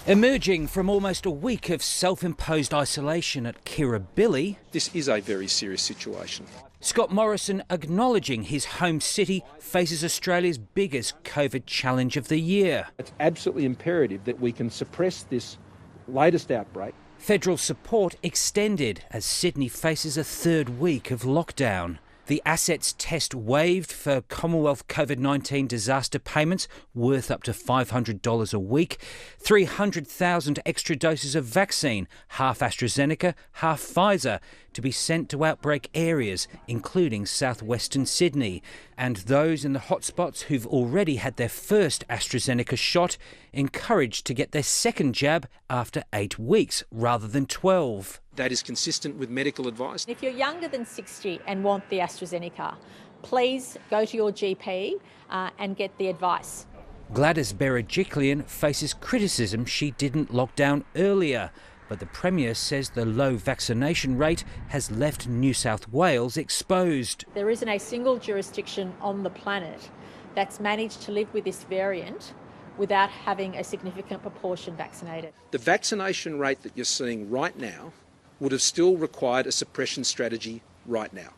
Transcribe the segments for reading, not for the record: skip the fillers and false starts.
Emerging from almost a week of self-imposed isolation at Kirribilli, this is a very serious situation. Scott Morrison, acknowledging his home city faces Australia's biggest COVID challenge of the year. It's absolutely imperative that we can suppress this latest outbreak. Federal support extended as Sydney faces a third week of lockdown. The assets test waived for Commonwealth COVID-19 disaster payments worth up to $500 a week, 300,000 extra doses of vaccine, half AstraZeneca, half Pfizer, to be sent to outbreak areas, including southwestern Sydney. And those in the hotspots who've already had their first AstraZeneca shot encouraged to get their second jab after 8 weeks rather than 12. That is consistent with medical advice. If you're younger than 60 and want the AstraZeneca, please go to your GP and get the advice. Gladys Berejiklian faces criticism she didn't lock down earlier, but the Premier says the low vaccination rate has left New South Wales exposed. There isn't a single jurisdiction on the planet that's managed to live with this variant without having a significant proportion vaccinated. The vaccination rate that you're seeing right now would have still required a suppression strategy right now.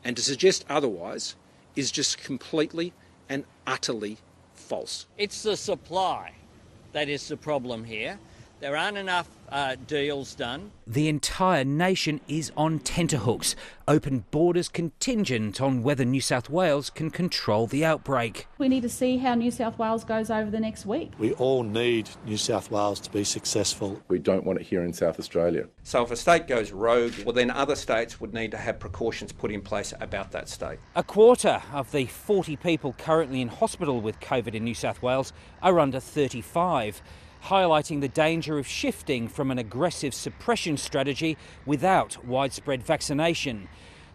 And to suggest otherwise is just completely and utterly false. It's the supply that is the problem here. There aren't enough deals done. The entire nation is on tenterhooks, open borders contingent on whether New South Wales can control the outbreak. We need to see how New South Wales goes over the next week. We all need New South Wales to be successful. We don't want it here in South Australia. So if a state goes rogue, well then other states would need to have precautions put in place about that state. A quarter of the 40 people currently in hospital with COVID in New South Wales are under 35. Highlighting the danger of shifting from an aggressive suppression strategy without widespread vaccination.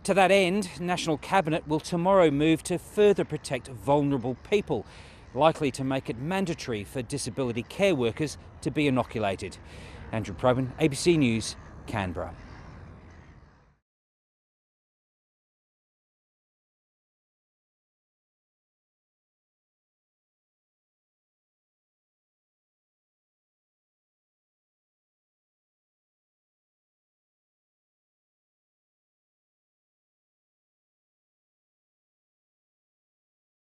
To that end, National Cabinet will tomorrow move to further protect vulnerable people, likely to make it mandatory for disability care workers to be inoculated. Andrew Probyn, ABC News, Canberra.